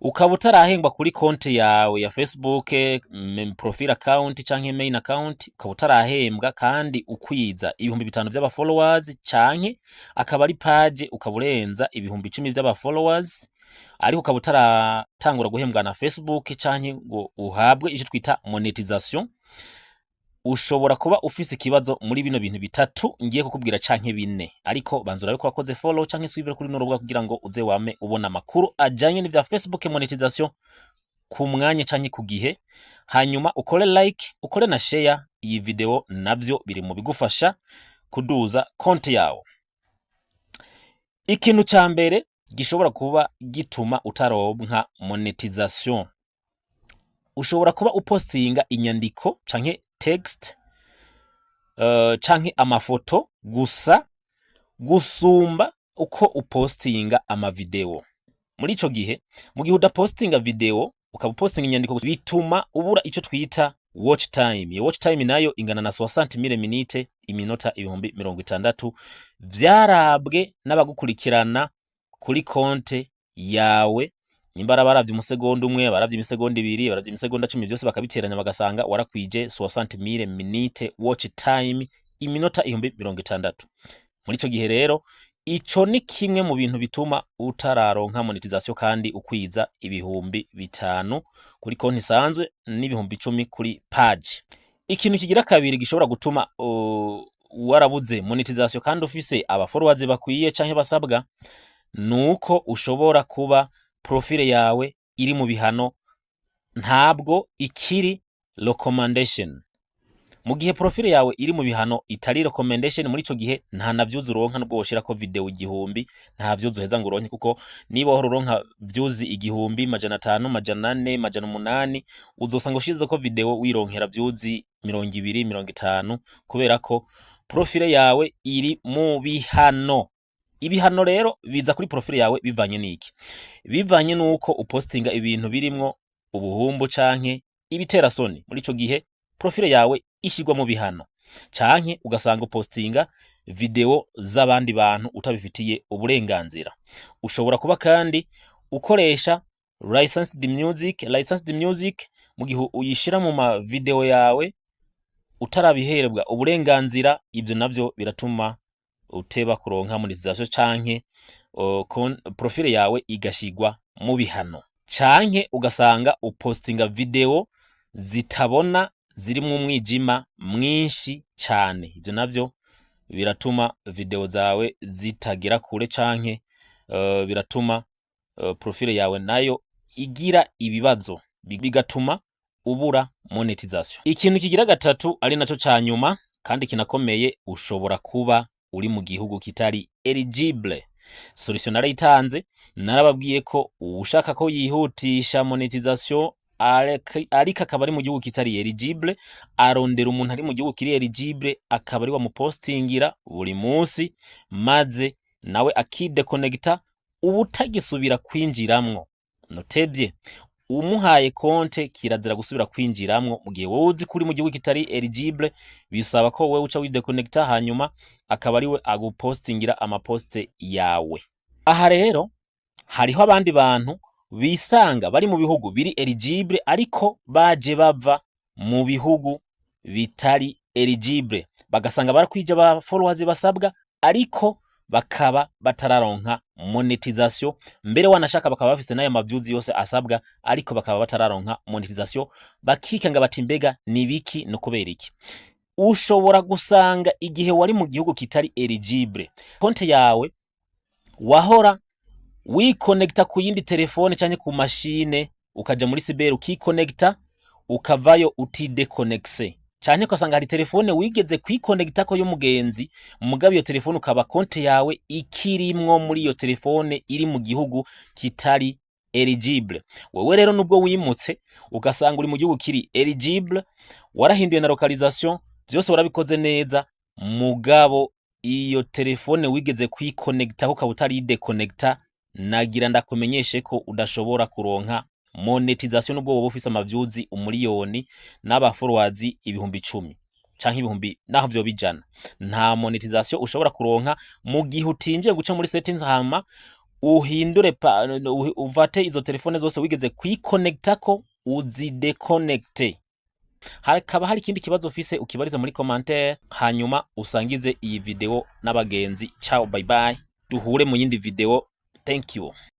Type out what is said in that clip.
ukaba utarahembwa kuri konti yawe ya Facebook, profile account canke main account, ukaba utarahembwa kandi ukwiza 5,000 vy'aba followers canke akaba ari page ukaba urenza 10,000 vy'aba followers, ariko ukaba utaratangura guhembwa na Facebook canke ngo uhabwe ico twita monetisation, ushobora kuba ufise ikibazo muri bino bintu bitatu ngiye kukubwira canke bine, ariko banzura yuko wakoze follow canke suivre kuri no rubuga kugira ngo uze wame ubona amakuru ajanye n'ivya Facebook monetisation ku mwanya canke ku gihe. Hanyuma ukore like, ukore na share iyi video, navyo biri mu bigufasha kuduza konti yawe. Ikintu ca mbere gishobora kuba gituma utaronka monetisation, ushobora kuba upostinga inyandiko canke text canke amafoto gusa gusumba uko upostinga amavideo. Muri ico gihe, mu gihe udapostinga video ukaba upostinga inyandiko, bituma ubura ico twita watch time. Iyo watch time nayo ingana na 60,000 minute, iminota 60,000 vyarabwe n'abagukurikirana kuri konte yawe. Nimbara baravye umusegonda umwe, baravye imisegonda 2, baravye imisegonda 10, byose bakabiteranya bagasanga warakwije 60,000 minute watch time, iminota 60,000. Muri ico gihe rero, ico ni kimwe mu bintu bituma utararonka monetisation kandi ukwiza 5,000 kuri konti isanzwe n'10,000 kuri page. Ikintu kigira kabiri gishobora gutuma warabuze monetisation kandi ufise aba followers bakwiye canke basabwa, nuko ushobora kuba profile yawe iri mu bihano, ntabwo ikiri recommendation. Mu gihe profile yawe iri mu bihano itari recommendation, muri ico gihe nta navyuzi uronka nubwo woshirako video 1,000, nta vyuzi uheza ngo uronke, kuko niba wahora uronka vyuzi 1,000, 500, 400, 800, uzosanga ushizeko video wironkera vyuzi 20, 50, kubera ko profile yawe iri mu bihano. Ibihano rero biza kuri profile yawe bivanye n'iki? Bivanye nuko upostinga ibintu birimwo ubuhumbu canke ibitera soni. Muri ico gihe profile yawe ishigwa mu bihano, canke ugasanga upostinga video z'abandi bantu utabifitiye uburenganzira. Ushobora kuba kandi ukoresha licensed music mu gihe uyishira mu ma video yawe utarabiherebwa uburenganzira. Ivyo navyo biratuma uteba kuronka monetisation canke profile yawe igashigwa mu bihano. Canke ugasanga upostinga video zitabona, zirimwo umwijima mwinshi cane. Ivyo navyo biratuma video zawe zitagera kure, canke biratuma profile yawe nayo igira ibibazo, bigatuma ubura monetisation. Ikintu kigira gatatu ari naco ca nyuma kandi kinakomeye, ushobora kuba uri mu gihugu kitari eligible. Solution narayitanze, narababwiye ko ushaka ko yihutisha monetisation ariko akaba ari mu gihugu kitari eligible, arondera umuntu ari mu gihugu kiri eligible, akaba ari wa mupostingira buri munsi, maze nawe akidekonekta, ubu utagisubira kwinjiramwo. Notebye, umuhaye konte kirazira gusubira kwinjiramwo. Mu gihe wowe uzi kuri mu gihugu kitari eligible, bisaba ko wewe uca widekonekta, hanyuma akaba ari we agupostingira amaposte yawe. Aha rero hariho abandi bantu bisanga bari mu bihugu biri eligible ariko baje bava mu bihugu bitari eligible, bagasanga barakwije ba followers basabwa, ariko bakaba batararonka monetisation. Mbere wanashaka bakaba bafise nayo mavyuzi yose asabwa, ariko bakaba batararonka monetisation. Bakikanga bati mbega nibiki no kubera iki? Ushobora gusanga igihe wari mu gihugu kitari eligible, konte yawe wahora wikonekta ku yindi telefone canke ku machine, ukaja muri cyber ukikonekta, ukavayo utidekonekse. Canke ukasanga hari telefone wigeze kwikonekta ko y'umugenzi, mugabo iyo telefone ukaba konte yawe ikirimwo muri iyo telefone iri mu gihugu kitari eligible. Wewe rero nubwo wimutse ugasanga uri mu gihugu kiri eligible, warahinduye na localisation, byose warabikoze neza, mugabo iyo telefone wigeze kwikonekta ko ukaba utari dekonekta, nagira ndakumenyeshe ko udashobora kuronka monetisation nubwo wowe ufise amavyuzi 1,000,000 n'aba followers 10,000 canke 1000 naho vyo bijana. Nta monetisation ushobora kuronka mu gihe utinjiye guca muri settings hama uhindure uvate izo telefone zose wigeze kwikonectako uzidekonecte. Hakaba hari ikindi kibazo ufise ukibariza muri commentaire, hanyuma usangize iyi video n'abagenzi. Ciao, bye bye, duhure mu yindi video. Thank you.